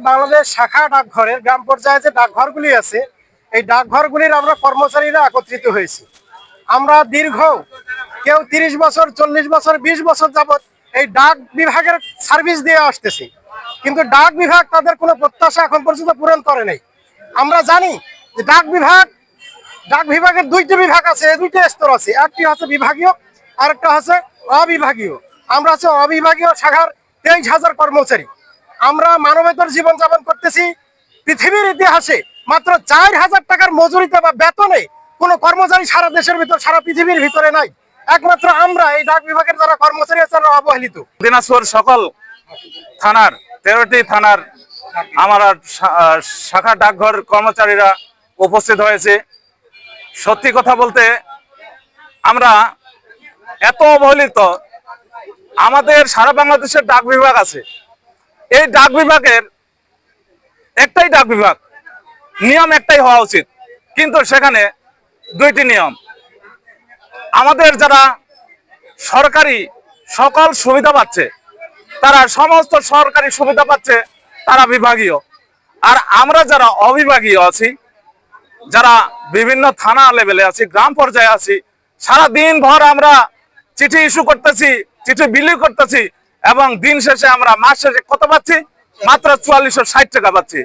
বাংলাদেশ শাখা ডাকঘরের গ্রাম পর্যায়ে যে ডাকঘরগুলি আছে, এই ডাকঘরগুলির আমরা কর্মচারীরা একত্রিত হয়েছি। আমরা দীর্ঘ কেউ 30 বছর, 40 বছর, 20 বছর যাবত এই ডাক বিভাগের সার্ভিস দিয়ে আসতেছি, কিন্তু ডাক বিভাগ তাদের কোনো প্রত্যাশা এখন পর্যন্ত পূরণ করে নাই। আমরা জানি যে ডাক বিভাগের দুইটি বিভাগ আছে, দুইটি স্তর আছে। একটি হচ্ছে বিভাগীয়, আরেকটা হচ্ছে অবিভাগীয়। আমরা হচ্ছে অবিভাগীয় শাখার 23,000 কর্মচারী। আমরা মানবেতর জীবনযাপন করতেছি। পৃথিবীর ইতিহাসে মাত্র 4,000 টাকার মজুরিতে বা বেতনে কোনো কর্মচারী সারা দেশের ভিতর, সারা পৃথিবীর ভিতরে নাই। একমাত্র আমরা এই ডাক বিভাগের যারা কর্মচারী আছে তারা অবহেলিত। দিনাজপুর সকল থানার 13টি থানার আমার শাখা ডাকঘর কর্মচারীরা উপস্থিত হয়েছে। সত্যি কথা বলতে আমরা এত অবহেলিত। আমাদের সারা বাংলাদেশের ডাক বিভাগ আছে, এই ডাক বিভাগের একটাই ডাক বিভাগ, নিয়ম একটাই হওয়া উচিত, কিন্তু সেখানে দুইটি নিয়ম। আমাদের যারা সরকারি সকল সুবিধা পাচ্ছে, তারা সমস্ত সরকারি সুবিধা পাচ্ছে, তারা বিভাগীয়। আর আমরা যারা অবিভাগীয় আছি, যারা বিভিন্ন থানা লেভেলে আছি, গ্রাম পর্যায়ে আছি, সারা দিন ভর আমরা চিঠি ইস্যু করতেছি, চিঠি বিলি করতেছি, এবং দিন শেষে আমরা মাস শেষে কত পাচ্ছি? মাত্র 4460 টাকা পাচ্ছি।